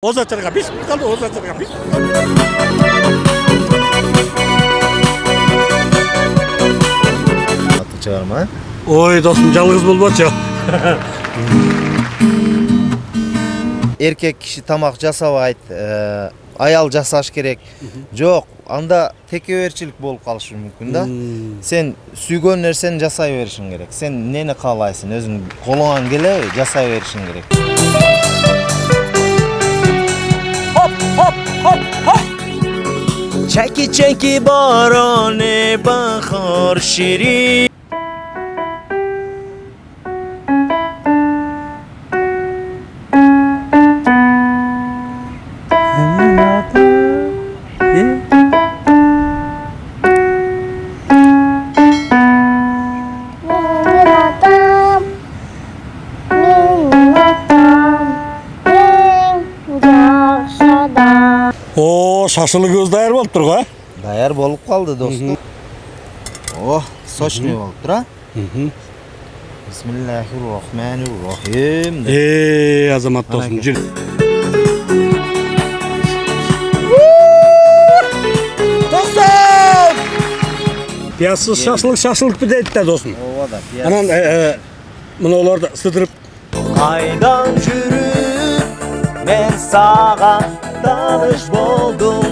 Озачарга 5 минут kaldı, Озачарга 5 minut kaldı. Atı çağırma. Oy dostum, жалгыз болбочу. Erkek kişi tamak jasabайт, ayal jasaş gerek. Жоқ, anda tekeberçilik bolup kalışı mümkün da. Sen süygön nerseni jasay berişin gerek. Sen neni kalaysın, özün kolundan gele jasay berişin gerek. Hop hop hop hop. Çeki çeki barane bahar şirin. O şaşılık dayar bolup tur go. Dayar bolup kaldı dostum. Oh, soçnuy bolup tur ha. Bismillahirrahmanirrahim. Azamat dostum, jür. Dostum! Piyazsız şaşılık bir deyit de dostum. Ova da piyaz. Anan bunu olar da ısıtırıp. Aydan jürüp men sağa danış boldum.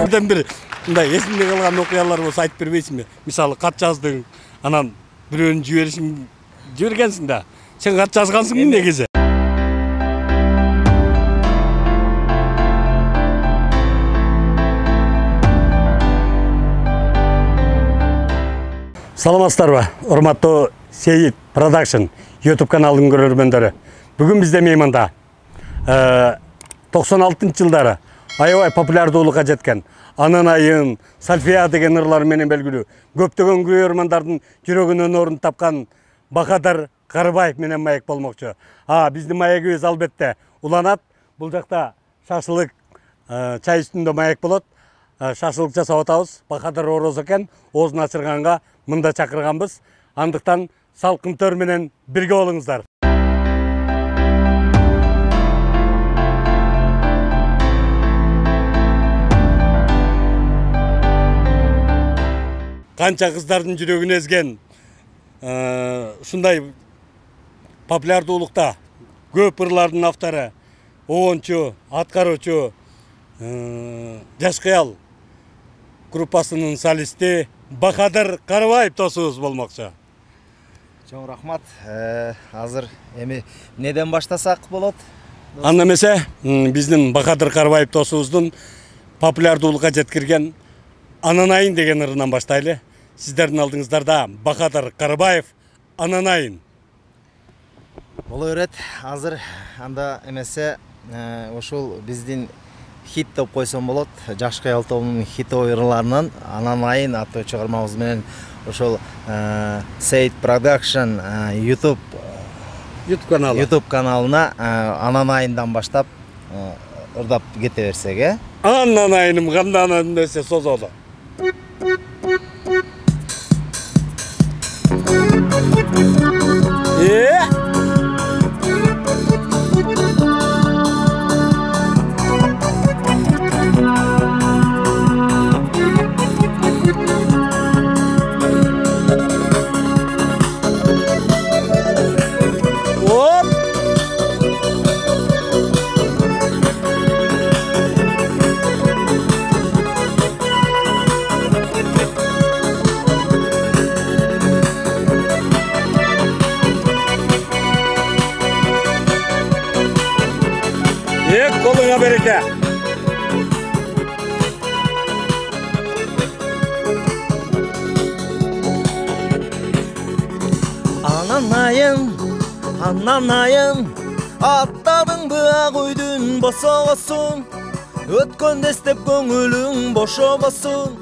Birden biri. Bunday esimde kalgan okuyalar bolsa aytып бербейсиңби? Misалы кат жаздың, анан бирөөнү жибергенсиң да. Сен кат жазгансыңбы негизи? Саламатсыздарбы? Урматтуу Сейит Production YouTube каналынын көрөрмөндөрү. Бүгүн бизде мейманда 96-жылдары аябай популярдуулукка жеткен Ананайын, Сальфия деген ырлар менен белгилүү көптөгөн көрөрмандардын жүрөгүнөн орун тапкан Бахадыр Карыбаев менен маек болмокчу. Биздин маегибиз албетте уланат. Бул жакта шашлык чай үстүндө маек болот. Шашлык жасап атабыз. Бахадыр Ороз экен. Оозун ачырганга мында чакырганбыз. Андыктан салкын төр менен бирге болуңуздар. Канча кыздардын жүрөгүн эзген ушундай популярдуулукта көп ырлардын автору, оончу, аткаруучу Жаш кыял группасынын солисти Бахадыр Карыбаев досубуз болмокчу. Чоң рахмат. Азыр эми неден баштасак болот? Анда эмесе биздин Бахадыр Карыбаев досубуздун популярдуулукка жеткирген Ананайын деген ырынан баштайлы. Сиздердин алдыңыздарда Бахадыр Карыбаев Ананайын. Боло берет. Азыр анда эмесе ошол биздин хит деп койсом болот. Жаш кыял тобунун хит ырларынан Ананайын аттуу чыгармабыз менен ошол Сейит Production YouTube каналына Ананайындан баштап ырдап кете берсек, э? Ананайыным кандай десе созолду. Koluna bereke. Ananayın, attadың bığa koydun bosa-bosun. Ötkön destep көңүлүң boşa bosun.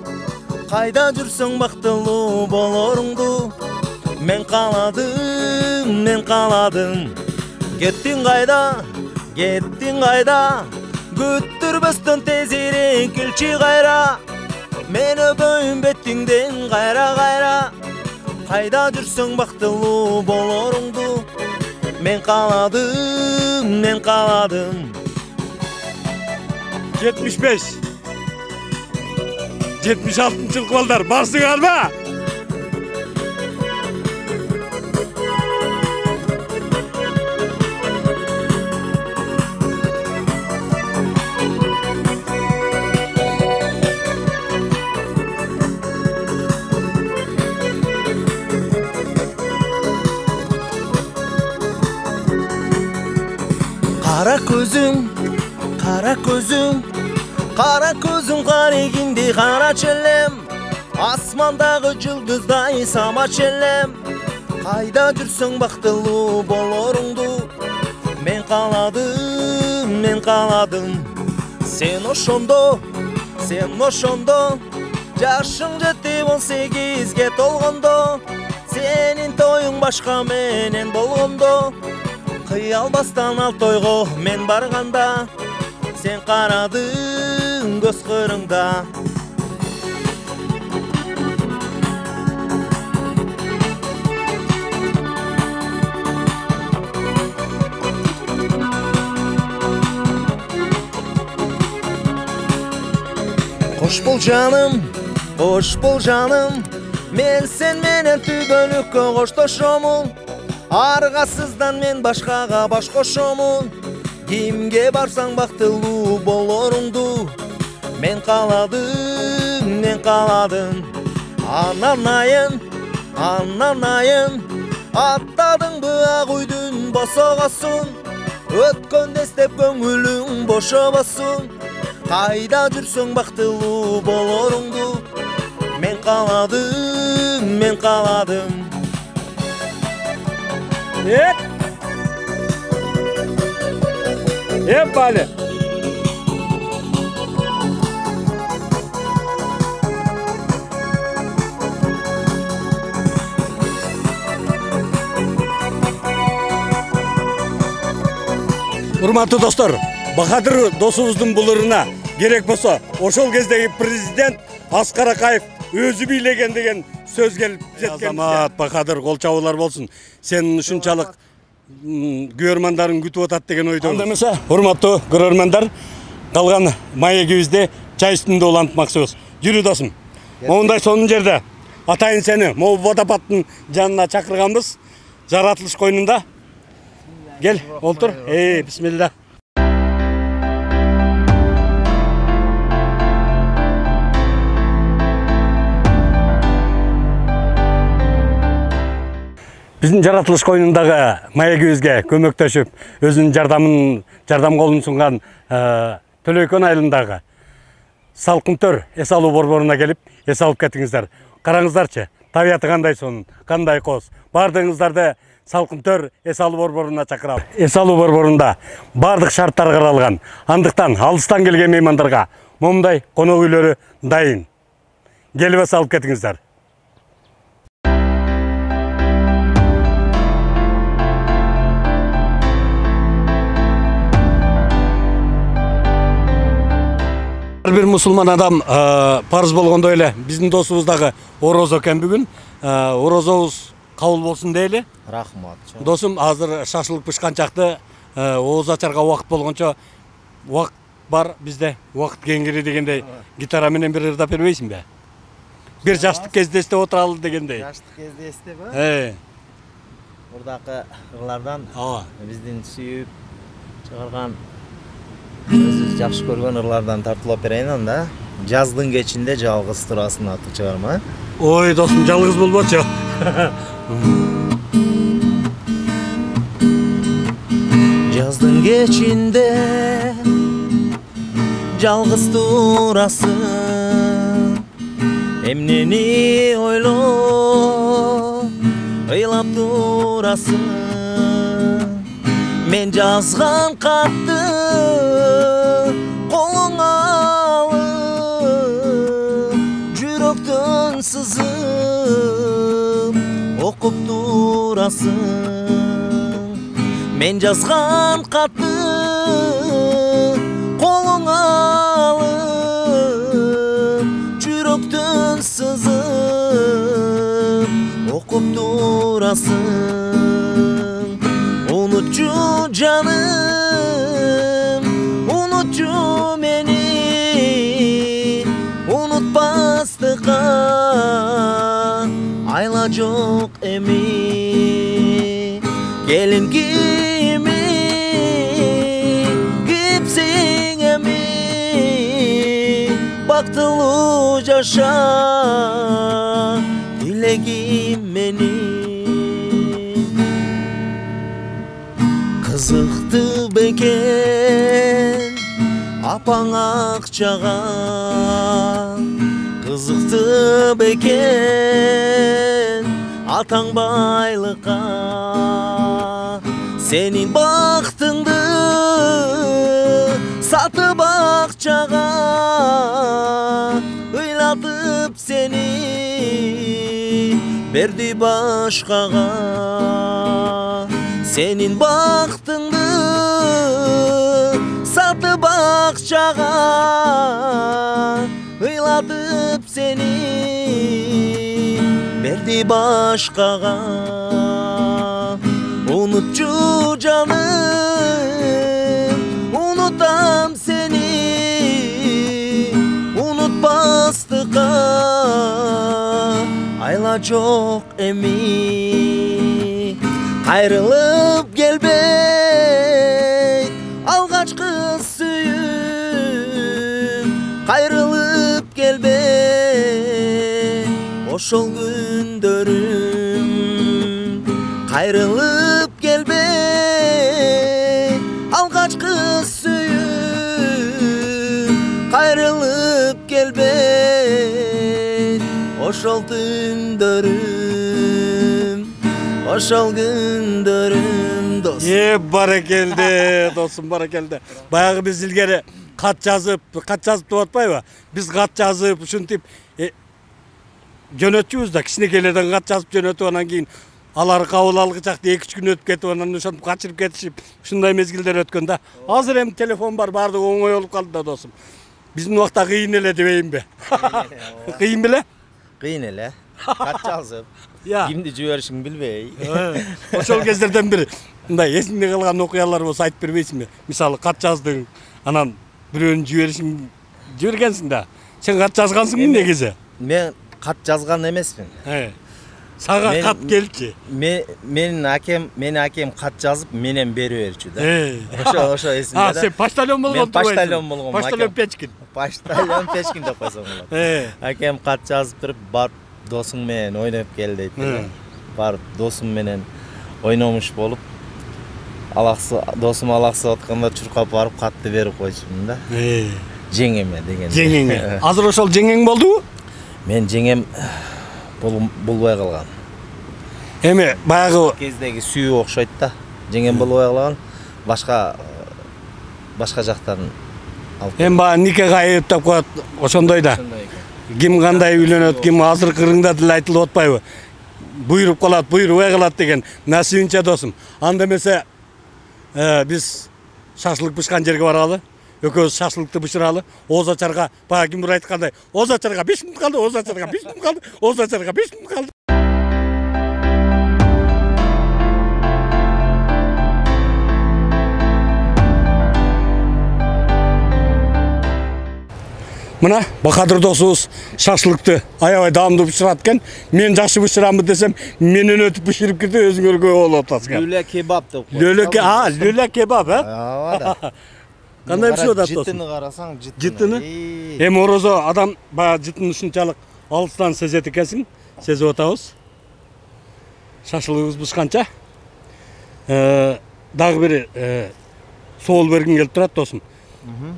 Kayda жүрсөң бактылуу болоруңду. Men kaladım. Kettin kayda, Күттүрбөстөн тезирээк келчи кайра. Мен өбөйүн бетиңден кайра. Кайда жүрсөң бактылуу болоруңду. Мен кааладым. 75 76 balдар барсыңар ба? Kara gözüm, kara gözüm, kara gözüm karigindi kara çellem. Asmandağı yıldızday sama çellem. Kayda жүрсің бақтылы болорыңды. Мен қаладым. Sen oşondo. Жашың жетти 18-ге толгондо. Senin toyun başka менен болгондо. Кыялбастан ал тойго мен барганда. Sen карадың көз кырыңда. Hoş bol canım, men sen menen tübөлүккө коштошомун. Аргасыздан мен башкага баш кошомун. Кимге барсаң бактылуу болоруңду. Мен каладым. Анан айын, аттадыңбы ак үйдүн босогосун. Өткөндө эстеп көңүлүң бошобосун. Кайда жүрсөң бактылуу болоруңду. Мен каладым. Бали. Урматтуу достор, Бахадыр досубуздун булырына керек болсо, ошол кездеги президент Аскар Акаев өзү бийлеген деген сөз келип жеткен. Азамат Бахадыр кол чабуулар болсун. Сен ушунчалык көрөрмандарын күтүп атат деген ойдо. Анда эмесе, урматтуу көрөрмандар, калган маегибизде чай үстүндө улантмакчыбыз. Жүрү досум. Мондай сонун жерде атайын сени могу водопадтын жанына чакырганбыз. Жаратылыш койнунда. Gel, otur. Bismillah. Биздин жаратылыш койнундагы маегибизге көмөктөшүп, өзүнүн жардам колун сунган Төлөйкөн айылындагы Салкын-Төр эс алуу борборуна келип, эс алып кеттиңиздер. Караңыздарчы, табияты кандай сонун, кандай коз. Бардыгыңыздарды Салкын-Төр эс алуу борборуна чакырам. Эс алуу борборунда бардык шарттар каралган. Андыктан алыстан келген меймандарга момундай конок үйлөрү дайын. Келип эс алып кеттиңиздер. Bir musulman adam парыз болгондой эле биздин досубуздагы орозо экен бүгүн. Орозобуз кабыл болсун дейли. Рахмат. Досум, азыр шашылык пышканчакты ооз ачарга убакыт болгончо убакыт бар бизде. Убакыт кеңири дегендей гитара менен бир ырдап бербейсиңби? Бир жаштык кезде эстеп отуралы дегендей. Жаштык кезде эстеби? Бурдакы ырлардан биздин сүйүп чыгарган өзүбүз жакшы көргөн ырлардан тартуулап берейин анда. Жаздын кечинде жалгыз турасың аты чыгарма. Ой, досум, жалгыз болбочу. Жаздын кечинде жалгыз турасың. Эмнени ойлоп, ыйлап турасың. Мен жазган катты колуңа алып, жүрөктөн сызып окуп турасың. Мен жазган катты колуңа алып, жүрөктөн сызып окуп турасың. Unutcu canım, unutcu beni. Gelin kimi gipsin emi, baktılı yaşa dilegim benim. Kızıktı beken apan akçağa, kızıktı beken atan baylığa. Senin baktındı satıp akçağa, hıylatıp seni verdi başkağa. Senin baktındı satıp akçağa, hıylatıp seni verdi başkağa. Unutçu canım, unutam seni, unut bastıka, ayla çok emi. Ayrılıp gelbey, algaç kız suyum, ayrılıp gelbey, oşol gündörüm. Ayrılıp gelbey, algaç kız suyum, ayrılıp gelbey, oşol gündörüm, oşol gündörüm dost. Barakeldi dostum, barakeldi. Bayağı biz ilgari kat yazıp деп atpayбы? Biz kat yazıp ушинтип жөнөтчүбүз да, кичинекейлерден кат жазып жөнөтүп, анан кийин алар кабыл алгычакта 2-3 күн өтүп кетип, анан ошентип качырып кетишип, ушундай мезгилдер өткөн да. Азыр эми телефон бар, баардыгы оңой болуп калды да достум. Биздин убакта кыйын эле дебейинби? Кыйын беле? Кыйын эле. Кат жазып, кимди жиберишин билбей. Ошол кездерден бир мындай эсиңде калган окуялар болсо айтып бербейсиңби? Мисалы кат жаздың, анан бирөөнү жибергенсиң да. Сен кат жазгансыңбы негизи? Мен кат жазган эмесмин. Сага кат келчи. Менин акем кат жазып менен берип берчү да. Ошо эсимде да. Сен почтальон болгон. Мен почтальон болгом. Почтальон Печкин. Почтальон Печкин деп койсоң болот. Акем кат жазып туруп, барып досуң менен ойноп кел дейт. Барып досум менен ойномуш болуп, досум алаксып атканда чуркап барып катты берип койчумун да. Жеңеме деген. Жеңеңе. Азыр ошол жеңең болдубу? Мен жеңем болбой калган. Эми баягы кездеги сүйүү окшойт да. Жеңем болбой калган. Башка жактан алып. Эми баягы никеге айып деп коет, ошондой да. Ким кандай үйлөнөт, ким азыр кырыңда деле айтылып атпайбы? Буйруп калат, буйрубай калат деген насибинче досум. Анда эмесе биз шашлык бышкан жерге баралы. Экөөбүз шашлыкты бышыралы. Оз ачарга баягы кимдир айткандай, оз ачарга 5 мүнөт калды, оз ачарга 5 мүнөт калды, оз ачарга 5 мүнөт калды. Мына Бакадыр досубуз шашлыкты аябай даамдуу бышырат экен. Мен жакшы бышырамбы десем, менен өтүп бышырып кетип өзүңөргө болуп атасың. Лүлө кебаб деп коет. Лүлө кебаб, Ооба. Кандай бышырып атасың? Жытыны карасаң, жытыны. Эми орозо адам баягы жытын ушунчалык алыстан сезет экенсиң, сезип атабыз. Шашлыгыбыз бышканча дагы бир соол бергим келип турат досум.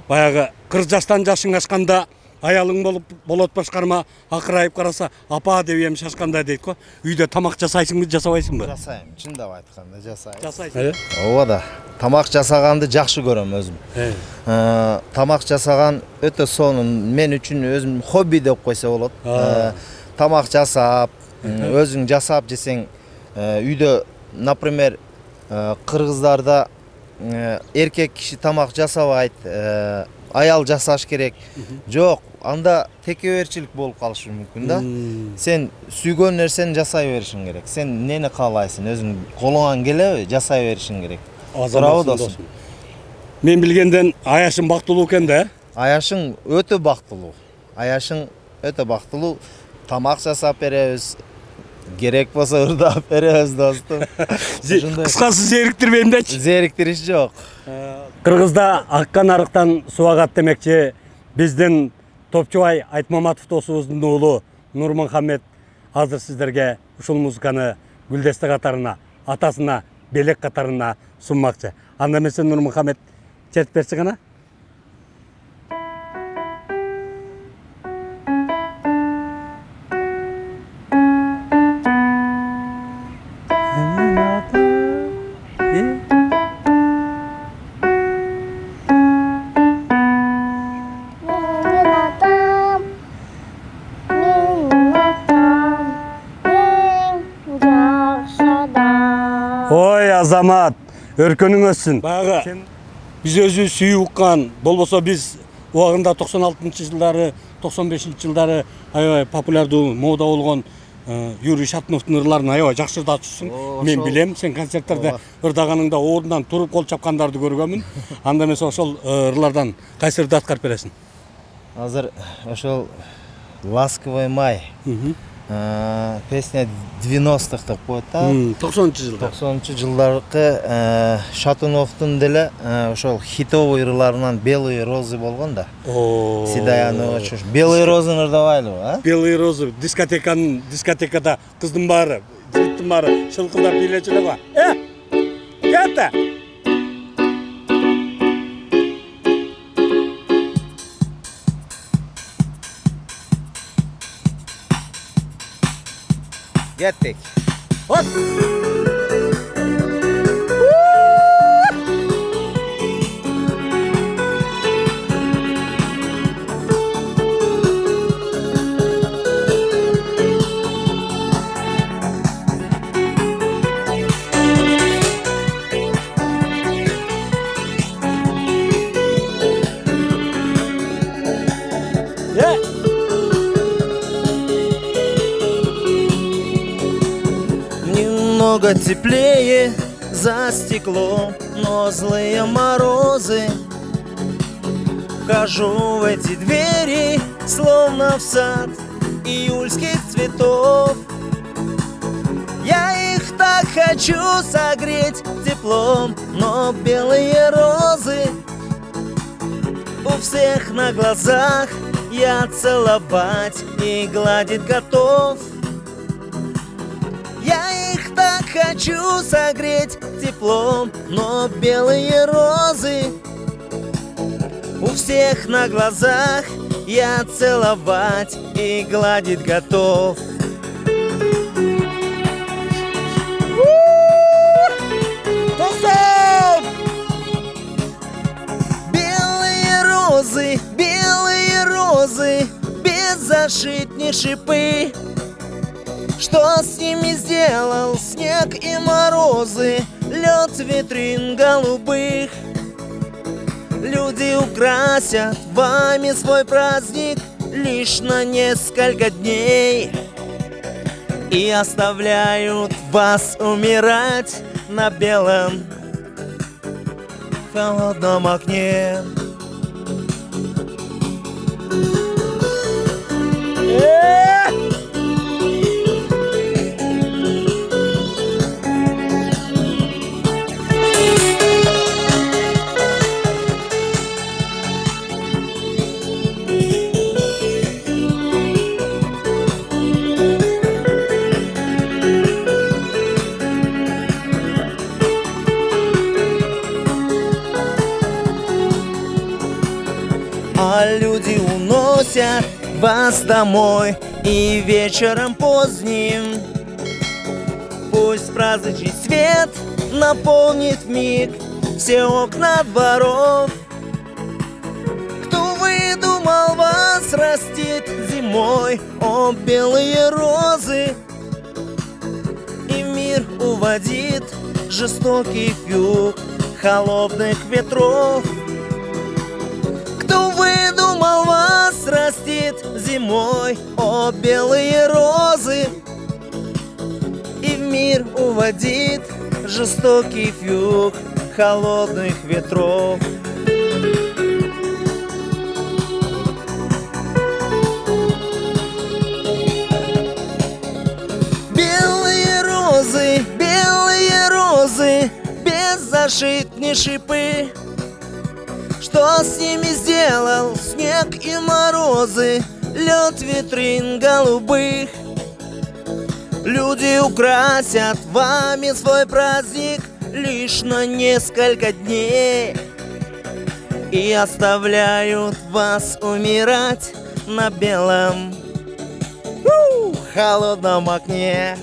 Баягы 40 жаштан жашың ашканда аялың болот башкарма, акырайып караса, апа деп эми шашкандай дейт го. Үйдө тамак жасайсыңбы, жасабайсыңбы? Жасайм, чындап айтканда жасайм. Жасайсың. Ооба да. Тамак жасаганды жакшы көрөм өзүм. Тамак жасаган өтө сонун, мен үчүн өзүм хобби деп койсо болот. Тамак жасап, өзүң жасап жесең, үйдө, например, кыргыздарда эркек киши тамак жасабайт, аял жасаш керек. Жок, анда текеберчилик болуп калышы мүмкүн да. Сен сүйгөн нерсени жасай беришиң керек. Сен нени каалайсың, өзүң колуңан келеби, жасай беришиң керек. Туурабы досум? Мен билгенден Аяшың бактылуу экен да. Аяшың өтө бактылуу. Аяшың өтө бактылуу. Тамак жасап беребиз. керек болсо ырдап беребиз достум. Кыскасы зериктирбеймдечи. Зериктириш жок. Кыргызда аккан арыктан суу агат демекчи биздин Топчубай Айтмаматов досубуздун уулу Нурмухаммед азыр сиздерге ушул музыканы Гүлдесте катарына, атасына, белек катарына сунмакчы. Анда эмесе Нурмухаммед чертип берчи гана. Ой Азамат, өркөнүң өссүн. Баягы биз өзүбүз сүйүп уккан, болбосо биз убагында 96-жылдары, 95-жылдары аябай популярдуу мода болгон Юрий Шатуновдун ырларын аябай жакшы ырдатчусуң. Мен билем, сен концерттерде ырдаганыңда ордунан туруп кол чапкандарды көргөмүн. Анда эмесе ошол ырлардан кайсы ырды аткарып бересиң? Азыр ошол «Ласковый май» песня 90-х деп коет да. 90-жылдар. 90-жылдаркы Шатуновдун деле ошол хитовый ырларынан «Белые розы» болгон да. Седаяны очуш. «Белые розы» ырдабайлыбы, а? «Белые розы» дискотекада кыздын баары, жигиттин баары шылкылдап бийлечү эле го. Кете! Gittik. Hop! Немного теплее за стеклом, но злые морозы. Вхожу в эти двери, словно в сад июльских цветов. Я их так хочу согреть теплом, но белые розы у всех на глазах я целовать и гладить готов. Я их так хочу согреть теплом, но белые розы у всех на глазах я целовать и гладить готов. Белые розы, без зашить ни шипы. Что с ними сделал снег и морозы, лед витрин голубых? Люди украсят вами свой праздник лишь на несколько дней и оставляют вас умирать на белом холодном окне. А люди уносят вас домой и вечером поздним пусть праздничный свет наполнит вмиг все окна дворов. Кто выдумал вас растит зимой, о белые розы, и мир уводит жестокий вьюг холодных ветров. Кто выдумал вас растит зимой, о белые розы, и в мир уводит жестокий вьюг холодных ветров. слышит ни шипы. Что с ними сделал снег и морозы, лед витрин голубых? Люди украсят вами свой праздник лишь на несколько дней и оставляют вас умирать на белом холодном окне.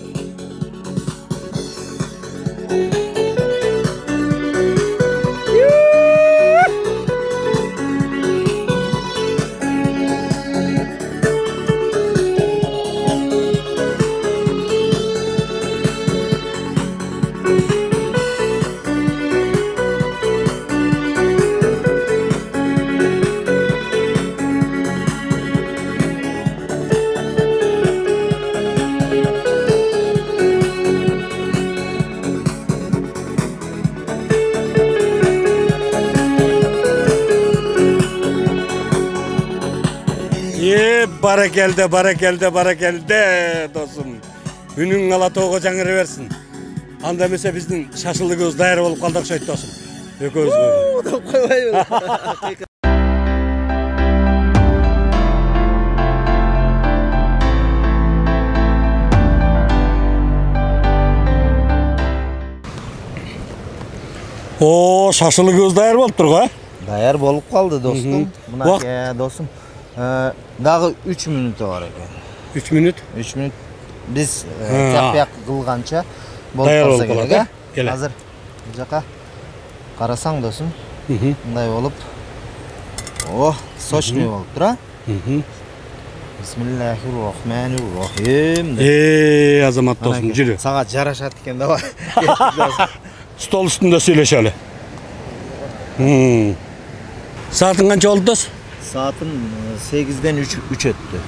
Barakelde dostum. Үнүң Алатоого жаңыры берсин. Анда эмесе биздин шашылыгыбыз даяр болуп калды окшойт достум. Экөөбүзгө. Деп койбойбу. О, шашылыгыбыз даяр болуптур го. Даяр болуп калды достум. Уақыт? Мына достум. Дагы 3 мүнөтү бар экен. 3 мүнөт. 3 мүнөт. Биз жак кылганча болуп Даяр калса болуп керек. калат, Азыр бул жака карасаң достум. Мындай болуп. О, сочный болуптур, а? Бисмиллахиррахманиррахим. Азамат достум, жүрү. Сага жарашат экен да. Стол үстүндө сүйлөшөлү. Саатың канча болду дос? Saatım 8'den 3 öttü.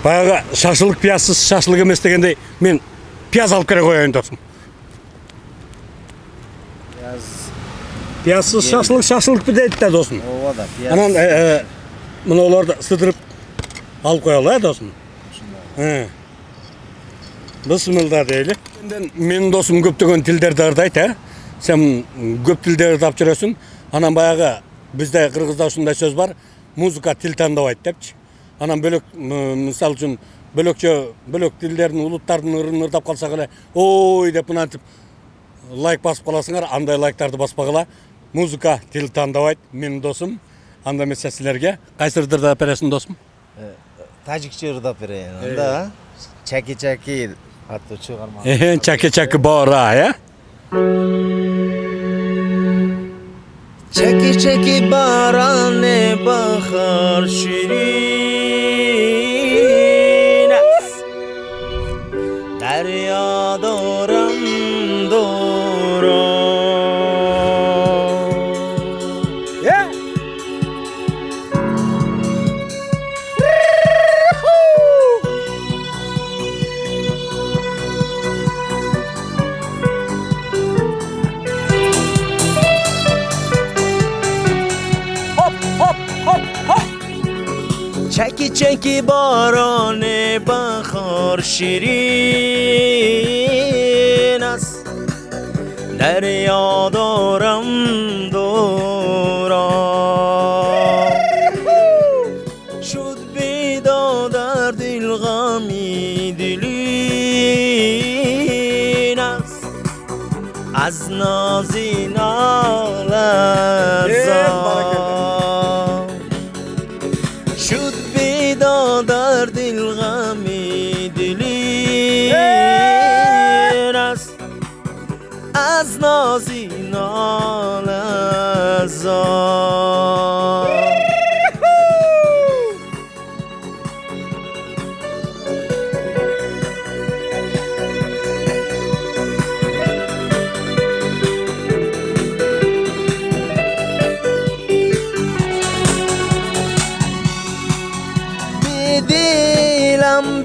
Баягы шашылык пиязсыз шашылык эмес дегенде мен пияз алып келе коеюн достум. Пиязсыз шашылык дейт да достум. Ооба да, пияз. Анан мунуларды сыдырып алып коелу, достум. Бисмилла дейли. Менин досум көптөгөн тилдерди ырдайт, Сен көп тилдерди тап жүрөсүң. Анан баягы бизде кыргызда ушундай сөз бар. Музыка тил тандабайт депчи. Анан бөлөк мисалы үчүн бөлөк тилдердин улуттардын ырын ырдап калсак эле, ой деп мынантип лайк басып каласыңар, андай лайктарды баспагыла. Музыка тил тандабайт, менин досум. Анда эмесе силерге кайсы ырдап бересиң досум? Тажикче ырдап берейин. Анда чаки аттуу чыгарма. Чаки бора, Çeki baran ne bakar şirin Derya doram Çeki barane bahar şirin az Derya doram Şud bidadar dil gami dilin Az nazin ağlar Şud bidadar dil gami dilin Az nazin ağlar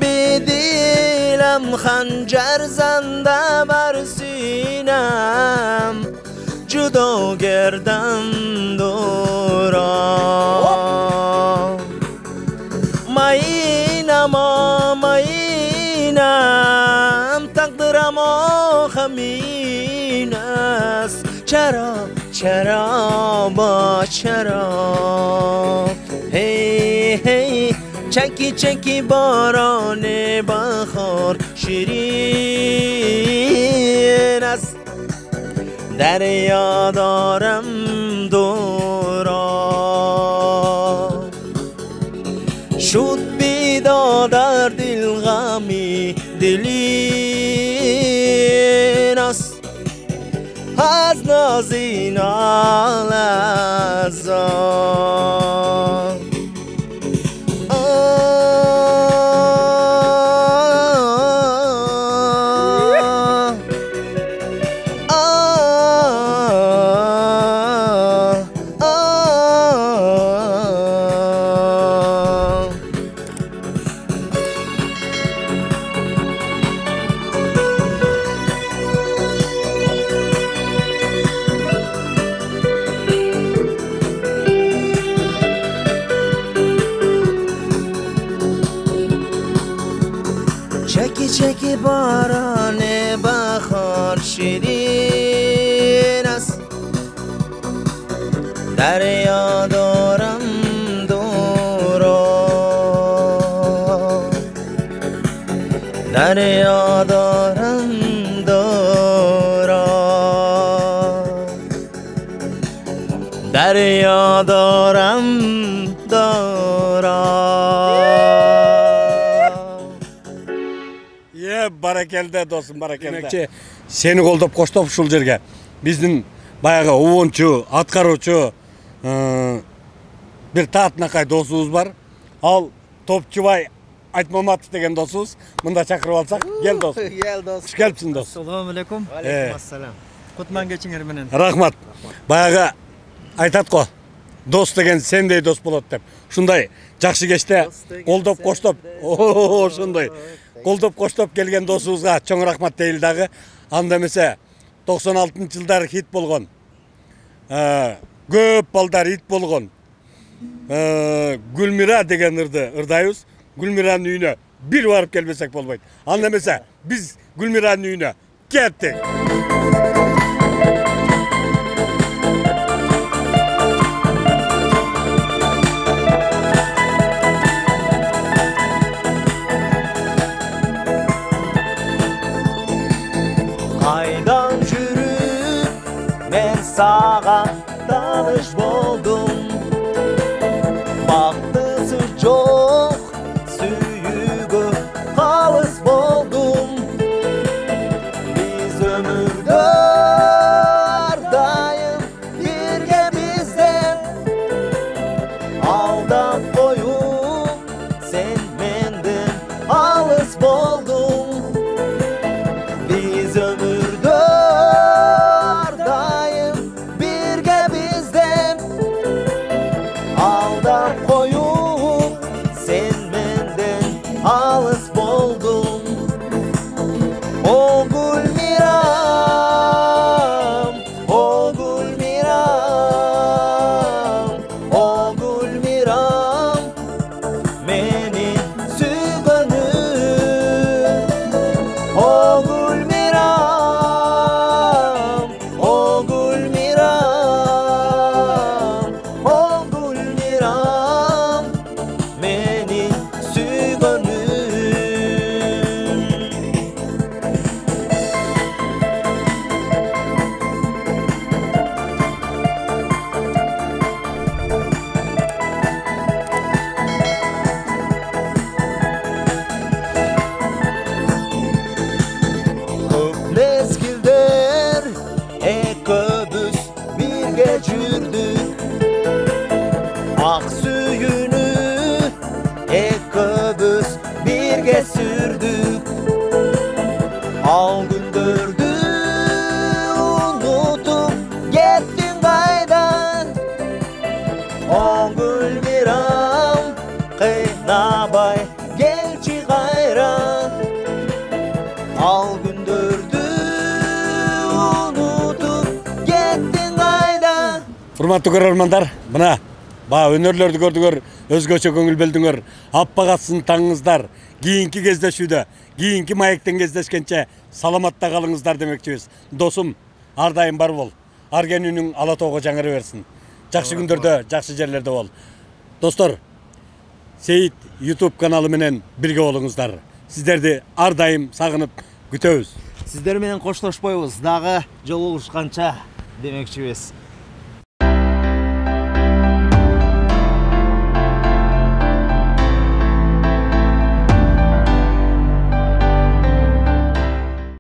Bidilam hancar zanda bar sinem Judo gerdan duram Mayinam takdiram o khaminas Çara Çeraba çerab Hey hey Çeki çeki barane bahar şirin است دریا دارم دوران شد بیدار در دل غمی دلین است از نازین آلزان Çeki çeki barane bahar şirin است دریا دارم دوران دریا دارم دوران دریا دارم دوران Barakelde dostum, barakelde. Seni koldop koştop ушул жерге. Биздин баягы уончу, аткаруучу бир таатынакай досубуз бар. Ал Топчубай Айтмаматов деген досубуз. Мында чакырып алсак, кел дос. Gel dostum. Хуш келипсиң дос. Assalomu alaykum. Aleyküm assalam. Kutman geçingер менен. Рахмат. Баягы айтат го. Дос деген сендей дос болот деп. Ушундай жакшы кечте колдоп коштоп, ошондой колдоп коштоп келген досубузга чоң рахмат дейли дагы. Анда эмесе 96-жылдары хит болгон. Көп балдар хит болгон. Гүлмира деген ырдайбыз. Гүлмиранын үйүнө бир барып келбесек болбойт. Анда эмесе биз Гүлмиранын үйүнө кеттик. Aydan yürüp ben sağa dalış buldum. Baktısı çok süyügü kalış buldum. Biz ömürde ardayım birge bizden. Aldap koyup sen menden alış buldum. Biz ömürde ardayım birge bizden. Aldap koyup sen menden alış buldum. O Gülmiram, o Gülmiram, o Gülmiram, meni sügönüm. O Gülmiram, o Gülmiram, o Gülmiram, meni sügönüm. Көп mezgilder ekobüs birge jürdük. Ak suyunu ekobüs birge sürdük. Al gündürdü unutup gittin kaydan. O Gülmiram kıynabay gelçi gayran. Al gündürdü unutup gittin kaydan. Урматтуу көрөрмандар, мына өнөрлөрдү көрдүңөр, өзгөчө көңүл бөлдүңөр. Аппагатсын таңыңыздар. Кийинки кездешүүдө, кийинки маектен кездешкенче саламатта калыңыздар демекчибиз. Досум, ар дайым бар бол. аргенүүнүң ала тоого жаңыры берсин. Жакшы күндөрдө, жакшы жерлерде бол. Достор, Сейит YouTube каналы менен бирге болуңуздар. Сиздерди ар дайым сагынып күтөбүз. Сиздер менен коштошпойбуз, дагы жолугушканча демекчибиз.